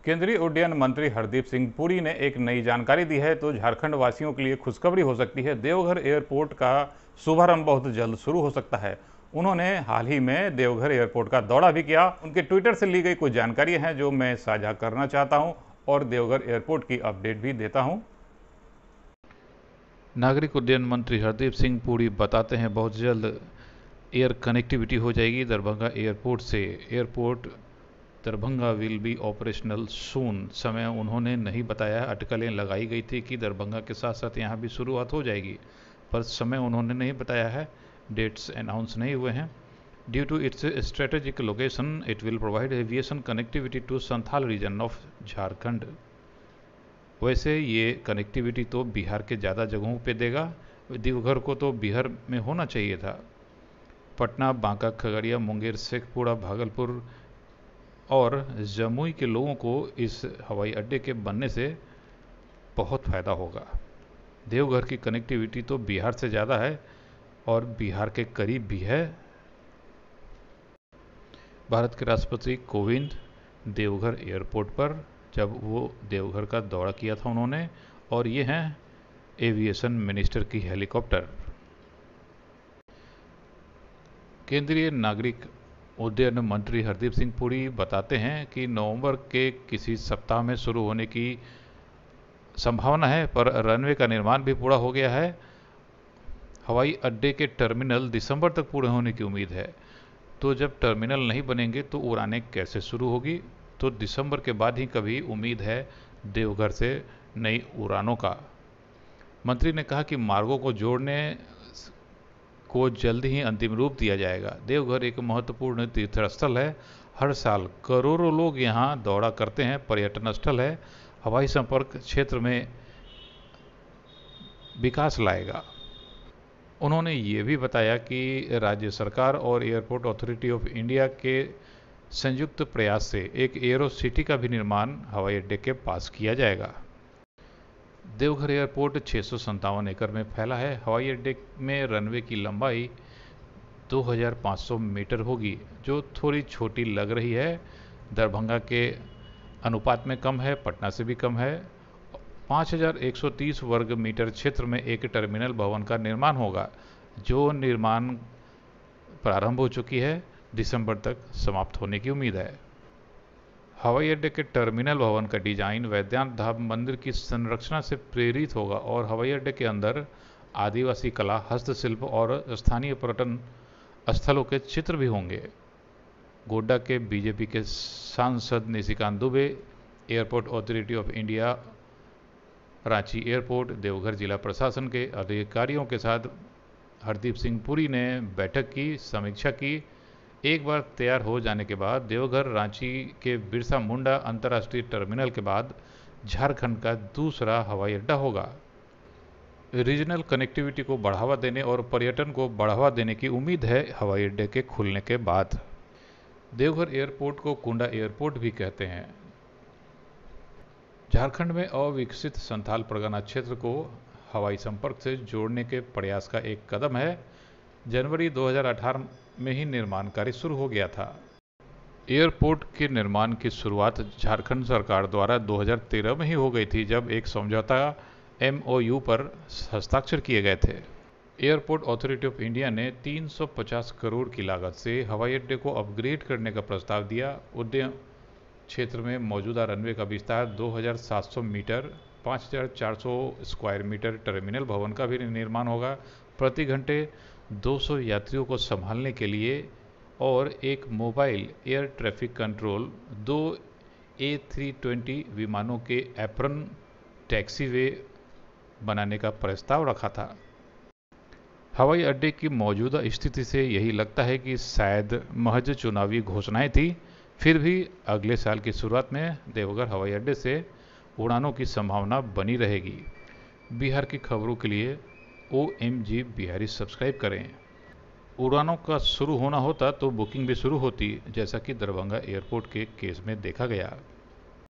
केंद्रीय उड्डयन मंत्री हरदीप सिंह पुरी ने एक नई जानकारी दी है तो झारखंड वासियों के लिए खुशखबरी हो सकती है। देवघर एयरपोर्ट का शुभारंभ बहुत जल्द शुरू हो सकता है। उन्होंने हाल ही में देवघर एयरपोर्ट का दौरा भी किया। उनके ट्विटर से ली गई कुछ जानकारी हैं जो मैं साझा करना चाहता हूं और देवघर एयरपोर्ट की अपडेट भी देता हूं। नागरिक उड्डयन मंत्री हरदीप सिंह पुरी बताते हैं बहुत जल्द एयर कनेक्टिविटी हो जाएगी दरभंगा एयरपोर्ट से। Airport Darbhanga will be operational soon. समय उन्होंने नहीं बताया। अटकलें लगाई गई थी कि दरभंगा के साथ साथ यहाँ भी शुरुआत हो जाएगी, पर समय उन्होंने नहीं बताया है। डेट्स अनाउंस नहीं हुए हैं। Due to its strategic location it will provide aviation connectivity to Santhal region of Jharkhand. वैसे ये कनेक्टिविटी तो बिहार के ज़्यादा जगहों पे देगा। देवघर को तो बिहार में होना चाहिए था। पटना, बांका, खगड़िया, मुंगेर, शेखपुरा, भागलपुर और जमुई के लोगों को इस हवाई अड्डे के बनने से बहुत फ़ायदा होगा। देवघर की कनेक्टिविटी तो बिहार से ज़्यादा है और बिहार के करीब भी है। भारत के राष्ट्रपति कोविंद देवघर एयरपोर्ट पर जब वो देवघर का दौरा किया था उन्होंने, और ये हैं एविएशन मिनिस्टर की हेलीकॉप्टर। केंद्रीय नागरिक उड्डयन मंत्री हरदीप सिंह पुरी बताते हैं कि नवंबर के किसी सप्ताह में शुरू होने की संभावना है, पर रनवे का निर्माण भी पूरा हो गया है। हवाई अड्डे के टर्मिनल दिसंबर तक पूरे होने की उम्मीद है। तो जब टर्मिनल नहीं बनेंगे तो उड़ानें कैसे शुरू होगी? तो दिसंबर के बाद ही कभी उम्मीद है देवघर से नई उड़ानों का। मंत्री ने कहा कि मार्गों को जोड़ने को जल्द ही अंतिम रूप दिया जाएगा। देवघर एक महत्वपूर्ण तीर्थ स्थल है। हर साल करोड़ों लोग यहाँ दौरा करते हैं। पर्यटन स्थल है। हवाई संपर्क क्षेत्र में विकास लाएगा। उन्होंने ये भी बताया कि राज्य सरकार और एयरपोर्ट अथॉरिटी ऑफ इंडिया के संयुक्त प्रयास से एक एयरो सिटी का भी निर्माण हवाई अड्डे के पास किया जाएगा। देवघर एयरपोर्ट 657 एकड़ में फैला है। हवाई अड्डे में रनवे की लंबाई 2500 मीटर होगी, जो थोड़ी छोटी लग रही है। दरभंगा के अनुपात में कम है, पटना से भी कम है। 5130 वर्ग मीटर क्षेत्र में एक टर्मिनल भवन का निर्माण होगा, जो निर्माण प्रारंभ हो चुकी है। दिसंबर तक समाप्त होने की उम्मीद है। हवाई अड्डे के टर्मिनल भवन का डिजाइन वैद्यनाथ धाम मंदिर की संरचना से प्रेरित होगा और हवाई अड्डे के अंदर आदिवासी कला, हस्तशिल्प और स्थानीय पर्यटन स्थलों के चित्र भी होंगे। गोड्डा के बीजेपी के सांसद Nishikant Dubey, airport authority of India, Ranchi airport, Deoghar जिला प्रशासन के अधिकारियों के साथ हरदीप सिंह पुरी ने बैठक की, समीक्षा की। एक बार तैयार हो जाने के बाद देवघर रांची के बिरसा मुंडा अंतर्राष्ट्रीय टर्मिनल के बाद झारखंड का दूसरा हवाई अड्डा होगा। रीजनल कनेक्टिविटी को बढ़ावा देने और पर्यटन को बढ़ावा देने की उम्मीद है हवाई अड्डे के खुलने के बाद। देवघर एयरपोर्ट को कुंडा एयरपोर्ट भी कहते हैं। झारखंड में अविकसित संथाल परगना क्षेत्र को हवाई संपर्क से जोड़ने के प्रयास का एक कदम है। जनवरी 2018 में ही निर्माण कार्य शुरू हो गया था। एयरपोर्ट के निर्माण की शुरुआत झारखंड सरकार द्वारा 2013 में ही हो गई थी, जब एक समझौता MOU पर हस्ताक्षर किए गए थे। एयरपोर्ट अथॉरिटी ऑफ इंडिया ने 350 करोड़ की लागत से हवाई अड्डे को अपग्रेड करने का प्रस्ताव दिया। उड्डयन क्षेत्र में मौजूदा रनवे का विस्तार 2700 मीटर, 5400 स्क्वायर मीटर टर्मिनल भवन का भी निर्माण होगा। प्रति घंटे 200 यात्रियों को संभालने के लिए और एक mobile air traffic control, 2 A320 विमानों के एप्रन टैक्सीवे बनाने का प्रस्ताव रखा था। हवाई अड्डे की मौजूदा स्थिति से यही लगता है कि शायद महज चुनावी घोषणाएं थी। फिर भी अगले साल की शुरुआत में देवघर हवाई अड्डे से उड़ानों की संभावना बनी रहेगी। बिहार की खबरों के लिए OMG बिहारी सब्सक्राइब करें। उड़ानों का शुरू होना होता तो बुकिंग भी शुरू होती, जैसा कि दरभंगा एयरपोर्ट के केस में देखा गया।